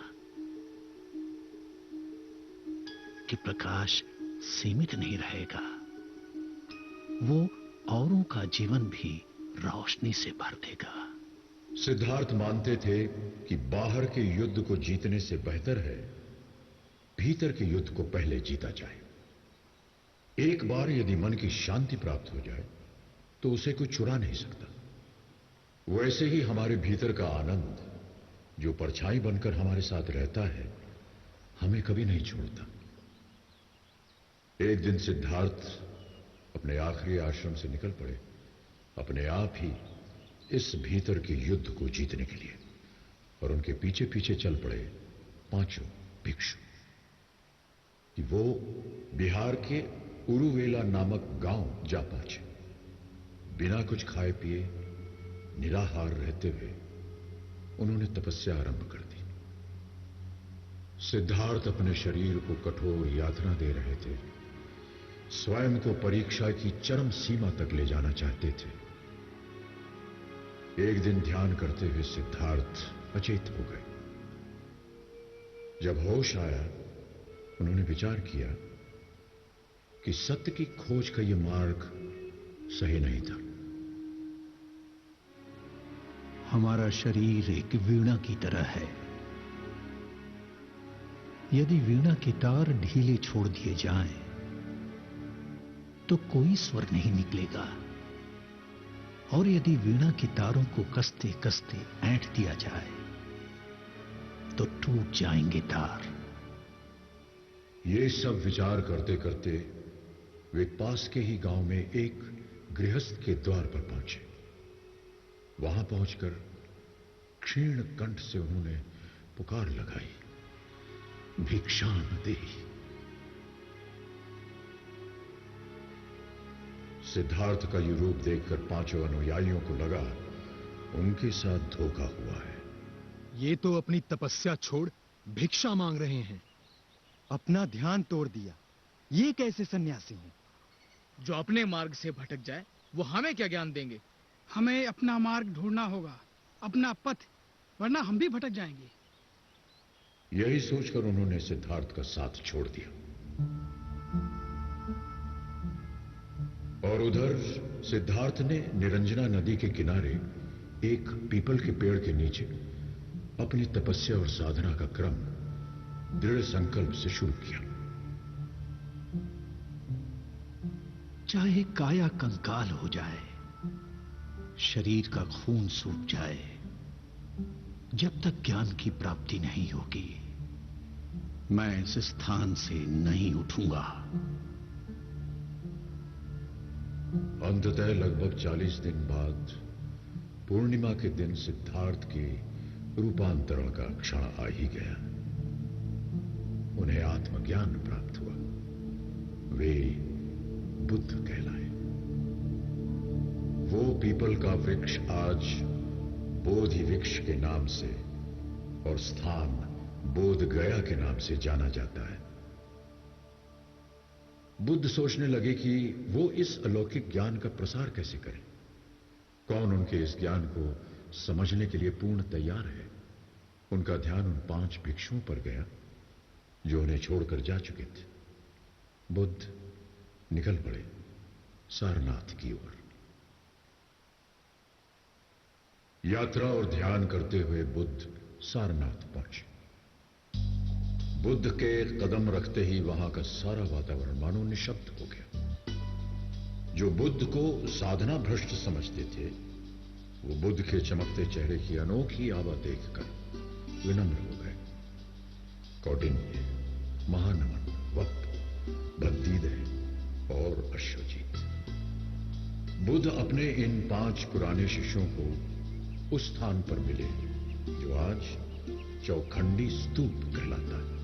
कि प्रकाश सीमित नहीं रहेगा, वो औरों का जीवन भी रोशनी से भर देगा। सिद्धार्थ मानते थे कि बाहर के युद्ध को जीतने से बेहतर है भीतर के युद्ध को पहले जीता जाए। एक बार यदि मन की शांति प्राप्त हो जाए तो उसे कोई चुरा नहीं सकता। वैसे ही हमारे भीतर का आनंद, जो परछाई बनकर हमारे साथ रहता है, हमें कभी नहीं छोड़ता। एक दिन सिद्धार्थ अपने आखिरी आश्रम से निकल पड़े, अपने आप ही इस भीतर के युद्ध को जीतने के लिए, और उनके पीछे पीछे चल पड़े पांचों भिक्षु कि वो बिहार के उरुवेला नामक गांव जा पहुंचे। बिना कुछ खाए पिए निराहार रहते हुए उन्होंने तपस्या आरंभ कर दी। सिद्धार्थ अपने शरीर को कठोर यातना दे रहे थे, स्वयं को परीक्षा की चरम सीमा तक ले जाना चाहते थे। एक दिन ध्यान करते हुए सिद्धार्थ अचेत हो गए। जब होश आया, उन्होंने विचार किया कि सत्य की खोज का यह मार्ग सही नहीं था। हमारा शरीर एक वीणा की तरह है। यदि वीणा के तार ढीले छोड़ दिए जाएं, तो कोई स्वर नहीं निकलेगा, और यदि वीणा के तारों को कसते कसते ऐंठ दिया जाए तो टूट जाएंगे तार। ये सब विचार करते करते वे पास के ही गांव में एक गृहस्थ के द्वार पर पहुंचे। वहां पहुंचकर क्षीण कंठ से उन्होंने पुकार लगाई, भिक्षाम देहि। सिद्धार्थ का ये रूप देखकर पांचों अनुयायियों को लगा उनके साथ धोखा हुआ है। ये तो अपनी तपस्या छोड़ भिक्षा मांग रहे हैं। अपना ध्यान तोड़ दिया। ये कैसे सन्यासी हैं? जो अपने मार्ग से भटक जाए वो हमें क्या ज्ञान देंगे? हमें अपना मार्ग ढूंढना होगा, अपना पथ, वरना हम भी भटक जाएंगे। यही सोचकर उन्होंने सिद्धार्थ का साथ छोड़ दिया। और उधर सिद्धार्थ ने निरंजना नदी के किनारे एक पीपल के पेड़ के नीचे अपनी तपस्या और साधना का क्रम दृढ़ संकल्प से शुरू किया। चाहे काया कंकाल हो जाए, शरीर का खून सूख जाए, जब तक ज्ञान की प्राप्ति नहीं होगी, मैं इस स्थान से नहीं उठूंगा। अंततः लगभग 40 दिन बाद पूर्णिमा के दिन सिद्धार्थ के रूपांतरण का क्षण आ ही गया। उन्हें आत्मज्ञान प्राप्त हुआ। वे बुद्ध कहलाए। वो पीपल का वृक्ष आज बोधि वृक्ष के नाम से और स्थान बोध गया के नाम से जाना जाता है। बुद्ध सोचने लगे कि वो इस अलौकिक ज्ञान का प्रसार कैसे करें। कौन उनके इस ज्ञान को समझने के लिए पूर्ण तैयार है। उनका ध्यान उन 5 भिक्षुओं पर गया जो उन्हें छोड़कर जा चुके थे। बुद्ध निकल पड़े सारनाथ की ओर। यात्रा और ध्यान करते हुए बुद्ध सारनाथ पहुंचे। बुद्ध के कदम रखते ही वहां का सारा वातावरण मानो निशब्द हो गया। जो बुद्ध को साधना भ्रष्ट समझते थे, वो बुद्ध के चमकते चेहरे की अनोखी आभा देखकर विनम्र हो गए। कौटिन्य, महानमन, वक्त, भक्तिदय और अश्वजीत। बुद्ध अपने इन 5 पुराने शिष्यों को उस स्थान पर मिले जो आज चौखंडी स्तूप कहलाता है।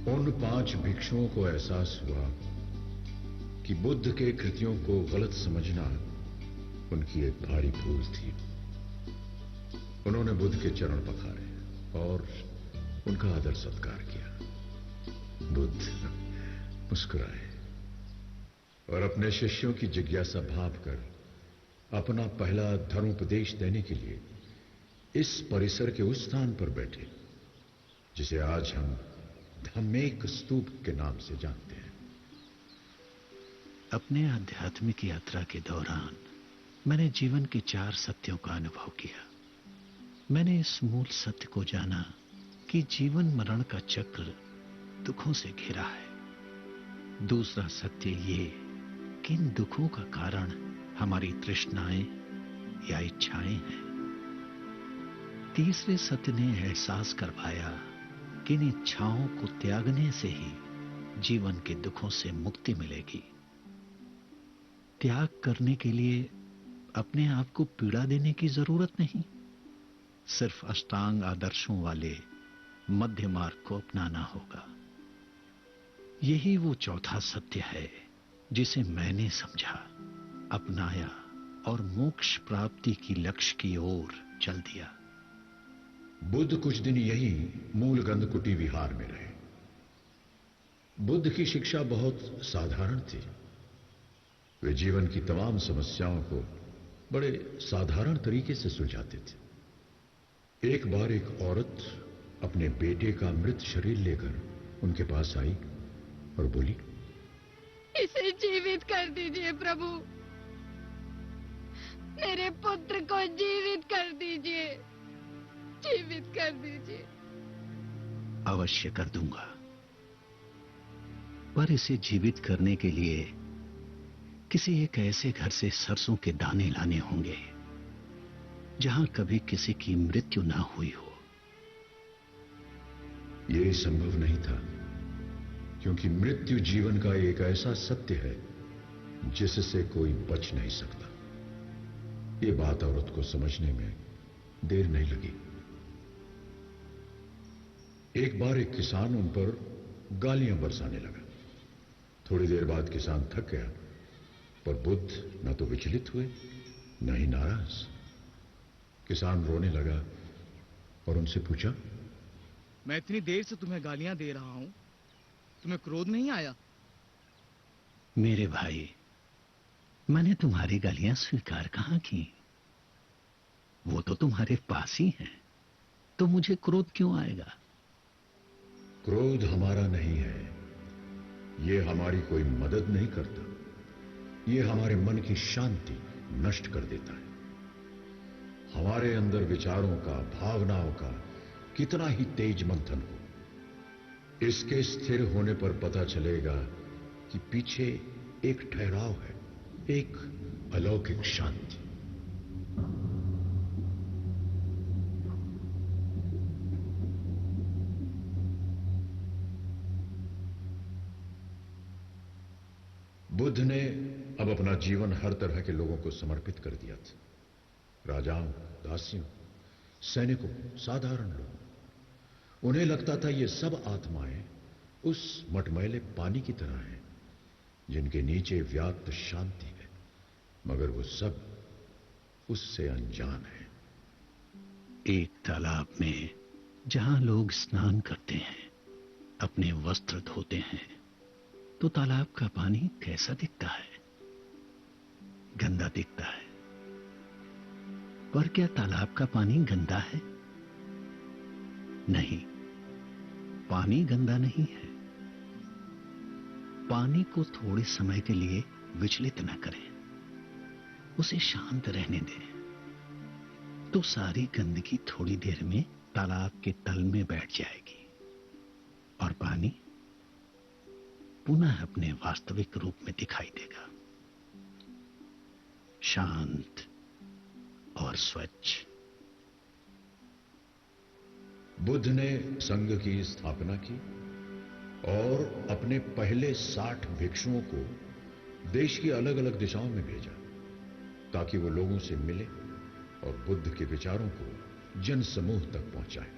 उन 5 भिक्षुओं को एहसास हुआ कि बुद्ध के कृतियों को गलत समझना उनकी एक भारी भूल थी। उन्होंने बुद्ध के चरण पखारे और उनका आदर सत्कार किया। बुद्ध मुस्कुराए और अपने शिष्यों की जिज्ञासा भांपकर अपना पहला धर्मोपदेश देने के लिए इस परिसर के उस स्थान पर बैठे जिसे आज हम धम्मेक स्तूप के नाम से जानते हैं। अपने आध्यात्मिक यात्रा के दौरान मैंने जीवन के 4 सत्यों का अनुभव किया। मैंने इस मूल सत्य को जाना कि जीवन मरण का चक्र दुखों से घिरा है। दूसरा सत्य ये कि इन दुखों का कारण हमारी तृष्णाएं या इच्छाएं हैं। तीसरे सत्य ने एहसास करवाया कि इन इच्छाओं को त्यागने से ही जीवन के दुखों से मुक्ति मिलेगी। त्याग करने के लिए अपने आप को पीड़ा देने की जरूरत नहीं, सिर्फ अष्टांग आदर्शों वाले मध्य मार्ग को अपनाना होगा। यही वो चौथा सत्य है जिसे मैंने समझा, अपनाया और मोक्ष प्राप्ति की लक्ष्य की ओर चल दिया। बुद्ध कुछ दिन यही मूल गंधकुटी विहार में रहे। बुद्ध की शिक्षा बहुत साधारण थी। वे जीवन की तमाम समस्याओं को बड़े साधारण तरीके से सुलझाते थे। एक बार एक औरत अपने बेटे का मृत शरीर लेकर उनके पास आई और बोली, इसे जीवित कर दीजिए प्रभु, मेरे पुत्र को जीवित कर दीजिए, जीवित कर दीजिए। अवश्य कर दूंगा, पर इसे जीवित करने के लिए किसी एक ऐसे घर से सरसों के दाने लाने होंगे जहां कभी किसी की मृत्यु ना हुई हो। यह संभव नहीं था, क्योंकि मृत्यु जीवन का एक ऐसा सत्य है जिससे कोई बच नहीं सकता। यह बात औरत को समझने में देर नहीं लगी। एक बार एक किसान उन पर गालियां बरसाने लगा। थोड़ी देर बाद किसान थक गया, पर बुद्ध न तो विचलित हुए न ही नाराज। किसान रोने लगा और उनसे पूछा, मैं इतनी देर से तुम्हें गालियां दे रहा हूं, तुम्हें क्रोध नहीं आया? मेरे भाई, मैंने तुम्हारी गालियां स्वीकार कहां की? वो तो तुम्हारे पास ही हैं, तो मुझे क्रोध क्यों आएगा? क्रोध हमारा नहीं है, यह हमारी कोई मदद नहीं करता। यह हमारे मन की शांति नष्ट कर देता है। हमारे अंदर विचारों का, भावनाओं का कितना ही तेज मंथन हो, इसके स्थिर होने पर पता चलेगा कि पीछे एक ठहराव है, एक अलौकिक शांति। बुद्ध ने अब अपना जीवन हर तरह के लोगों को समर्पित कर दिया था। राजाओं, दासियों, सैनिकों, साधारण लोगों। उन्हें लगता था ये सब आत्माएं उस मटमैले पानी की तरह हैं जिनके नीचे व्याप्त शांति है, मगर वो सब उससे अनजान है। एक तालाब में जहां लोग स्नान करते हैं, अपने वस्त्र धोते हैं, तो तालाब का पानी कैसा दिखता है? गंदा दिखता है। पर क्या तालाब का पानी गंदा है? नहीं, पानी गंदा नहीं है। पानी को थोड़े समय के लिए विचलित न करें, उसे शांत रहने दें, तो सारी गंदगी थोड़ी देर में तालाब के तल में बैठ जाएगी और पानी पुनः अपने वास्तविक रूप में दिखाई देगा, शांत और स्वच्छ। बुद्ध ने संघ की स्थापना की और अपने पहले 60 भिक्षुओं को देश की अलग अलग दिशाओं में भेजा, ताकि वो लोगों से मिले और बुद्ध के विचारों को जन समूह तक पहुंचाए।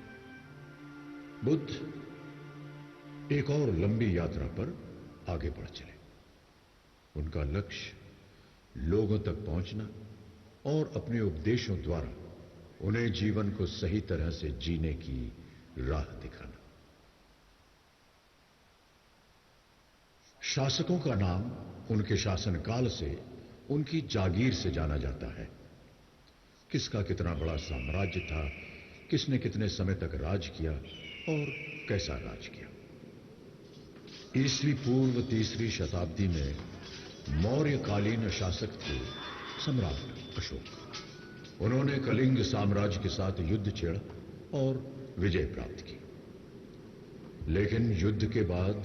बुद्ध एक और लंबी यात्रा पर आगे बढ़ चले। उनका लक्ष्य लोगों तक पहुंचना और अपने उपदेशों द्वारा उन्हें जीवन को सही तरह से जीने की राह दिखाना। शासकों का नाम उनके शासनकाल से, उनकी जागीर से जाना जाता है। किसका कितना बड़ा साम्राज्य था, किसने कितने समय तक राज किया और कैसा राज किया। ईस्वी पूर्व 3री शताब्दी में मौर्यकालीन शासक थे सम्राट अशोक। उन्होंने कलिंग साम्राज्य के साथ युद्ध छेड़ा और विजय प्राप्त की। लेकिन युद्ध के बाद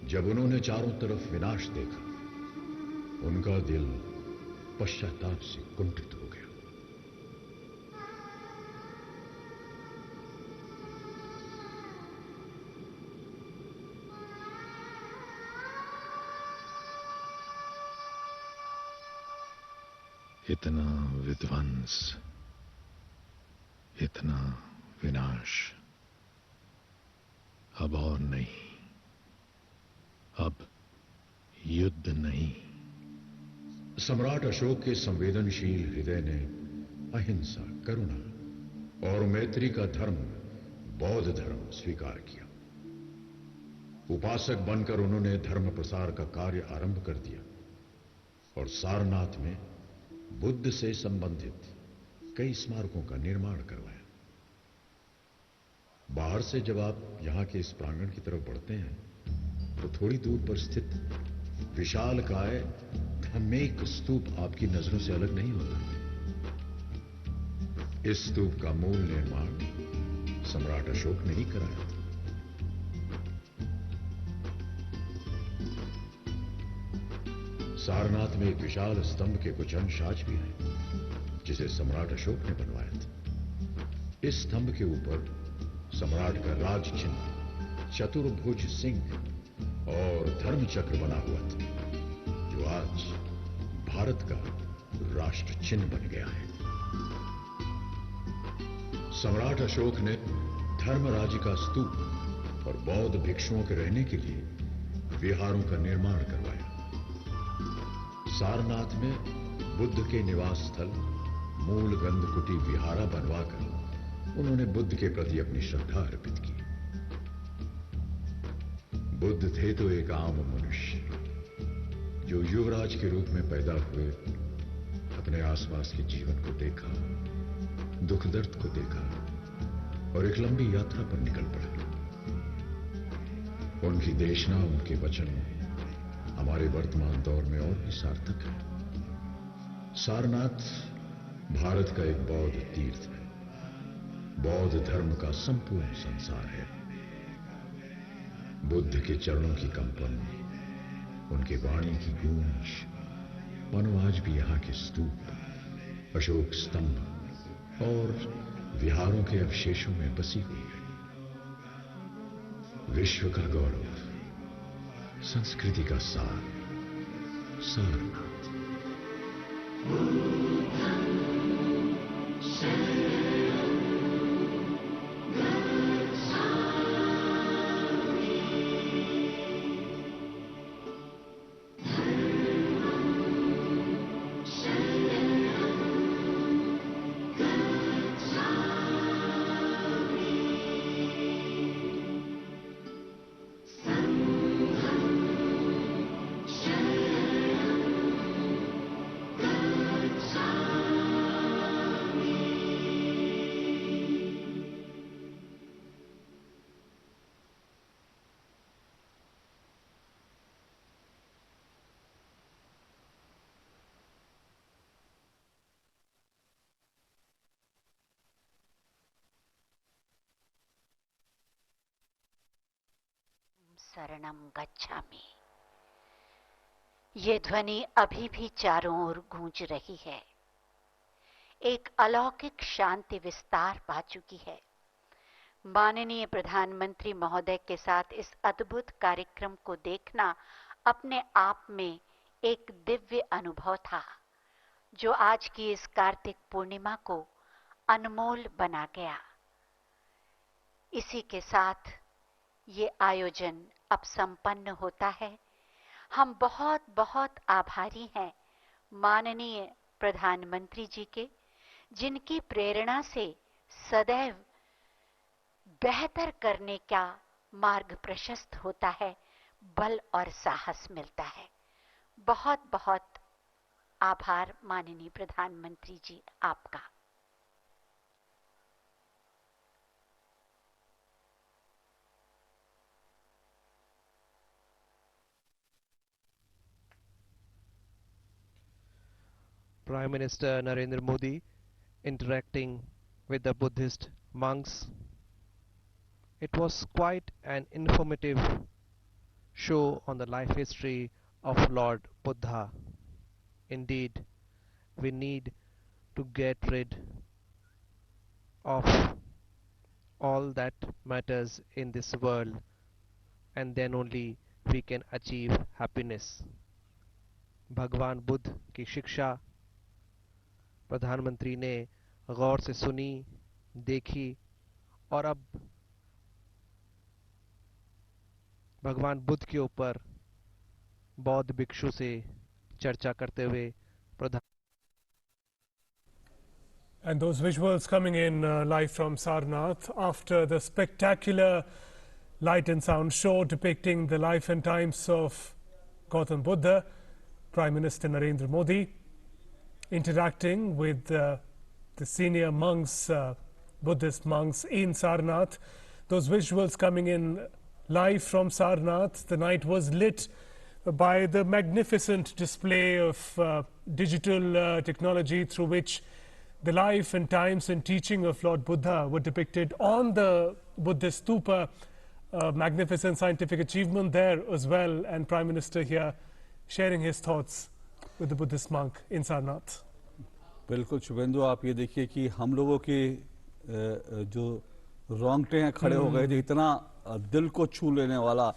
जब उन्होंने चारों तरफ विनाश देखा, उनका दिल पश्चाताप से कुंठित हो गया। इतना विध्वंस, इतना विनाश, अब और नहीं, अब युद्ध नहीं। सम्राट अशोक के संवेदनशील हृदय ने अहिंसा, करुणा और मैत्री का धर्म, बौद्ध धर्म स्वीकार किया। उपासक बनकर उन्होंने धर्म प्रसार का कार्य आरंभ कर दिया और सारनाथ में बुद्ध से संबंधित कई स्मारकों का निर्माण करवाया। बाहर से जब आप यहां के इस प्रांगण की तरफ बढ़ते हैं तो थोड़ी दूर पर स्थित विशालकाय धम्मेक स्तूप आपकी नजरों से अलग नहीं होता। इस स्तूप का मूल निर्माण सम्राट अशोक ने ही कराया था। सारनाथ में एक विशाल स्तंभ के कुछ अंश आज भी हैं, जिसे सम्राट अशोक ने बनवाया था। इस स्तंभ के ऊपर सम्राट का राज चिन्ह चतुर्भुज सिंह और धर्म चक्र बना हुआ था, जो आज भारत का राष्ट्र चिन्ह बन गया है। सम्राट अशोक ने धर्मराज का स्तूप और बौद्ध भिक्षुओं के रहने के लिए विहारों का निर्माण करवाया। सारनाथ में बुद्ध के निवास स्थल मूल गंधकुटी विहारा बनवाकर उन्होंने बुद्ध के प्रति अपनी श्रद्धा अर्पित की। बुद्ध थे तो एक आम मनुष्य, जो युवराज के रूप में पैदा हुए, अपने आसपास के जीवन को देखा, दुख दर्द को देखा और एक लंबी यात्रा पर निकल पड़ा। उनकी देशना, उनके वचन हमारे वर्तमान दौर में और भी सार्थक है। सारनाथ भारत का एक बौद्ध तीर्थ है, बौद्ध धर्म का संपूर्ण संसार है। बुद्ध के चरणों की कंपन, उनके वाणी की गूंज मानो आज भी यहां के स्तूप, अशोक स्तंभ और विहारों के अवशेषों में बसी हुई है। विश्व का गौरव, संस्कृति का सार, सारनाथ। शरणम गच्छामि। ये ध्वनि अभी भी चारों ओर गूंज रही है। एक अलौकिक शांति विस्तार पा चुकी है। माननीय प्रधानमंत्री महोदय के साथ इस अद्भुत कार्यक्रम को देखना अपने आप में एक दिव्य अनुभव था, जो आज की इस कार्तिक पूर्णिमा को अनमोल बना गया। इसी के साथ ये आयोजन अब संपन्न होता है। हम बहुत बहुत आभारी हैं माननीय प्रधानमंत्री जी के, जिनकी प्रेरणा से सदैव बेहतर करने का मार्ग प्रशस्त होता है, बल और साहस मिलता है। बहुत बहुत आभार माननीय प्रधानमंत्री जी आपका। Prime Minister Narendra Modi interacting with the Buddhist monks. It was quite an informative show on the life history of Lord Buddha. Indeed, we need to get rid of all that matters in this world, and then only we can achieve happiness. भगवान बुद्ध की शिक्षा प्रधानमंत्री ने गौर से सुनी, देखी और अब भगवान बुद्ध के ऊपर बौद्ध भिक्षु से चर्चा करते हुए प्रधान। And those visuals coming in live from Sarnath after the spectacular light and sound show depicting the life and times of Gautam Buddha, Prime Minister Narendra Modi interacting with the senior monks, Buddhist monks in Sarnath. Those visuals coming in live from Sarnath. The night was lit by the magnificent display of digital technology through which the life and times and teaching of Lord Buddha were depicted on the Buddhist stupa. Magnificent scientific achievement there as well, and Prime Minister here sharing his thoughts with the Buddhist monk in Sarnath. बिल्कुल शुभेंदु, आप ये देखिए कि हम लोगों के जो रोंगटे हैं खड़े हो गए थे। इतना दिल को छू लेने वाला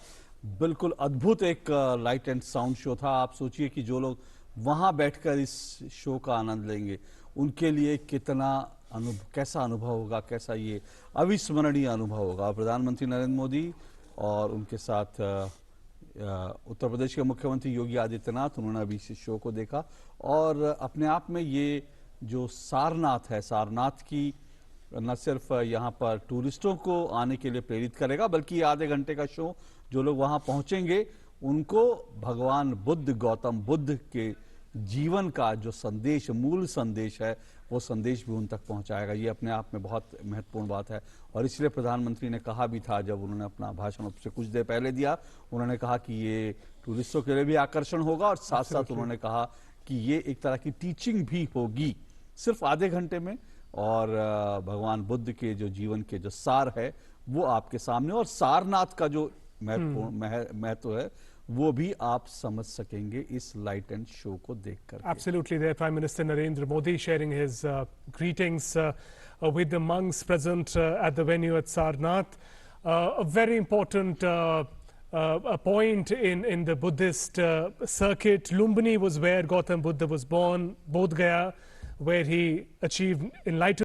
बिल्कुल अद्भुत एक लाइट एंड साउंड शो था। आप सोचिए कि जो लोग वहां बैठकर इस शो का आनंद लेंगे उनके लिए कितना कैसा अनुभव होगा, कैसा ये अविस्मरणीय अनुभव होगा। प्रधानमंत्री नरेंद्र मोदी और उनके साथ उत्तर प्रदेश के मुख्यमंत्री योगी आदित्यनाथ, उन्होंने अभी इस शो को देखा और अपने आप में ये जो सारनाथ है, सारनाथ की न सिर्फ यहाँ पर टूरिस्टों को आने के लिए प्रेरित करेगा, बल्कि आधे घंटे का शो जो लोग वहाँ पहुँचेंगे उनको भगवान बुद्ध, गौतम बुद्ध के जीवन का जो संदेश, मूल संदेश है, वो संदेश भी उन तक पहुंचाएगा। ये अपने आप में बहुत महत्वपूर्ण बात है और इसलिए प्रधानमंत्री ने कहा भी था, जब उन्होंने अपना भाषण से कुछ देर पहले दिया, उन्होंने कहा कि ये टूरिस्टों के लिए भी आकर्षण होगा और साथ साथ उन्होंने कहा कि ये एक तरह की टीचिंग भी होगी सिर्फ आधे घंटे में और भगवान बुद्ध के जो जीवन के जो सार है वो आपके सामने, और सारनाथ का जो महत्व है वो भी आप समझ सकेंगे इस लाइट एंड शो को देखकर। Absolutely, there Prime Minister Narendra Modi sharing his greetings with the monks present at the venue at Sarnath. A very important a point in the Buddhist circuit. Lumbini was where Gautam Buddha was born. Bodh Gaya, where he achieved enlightenment.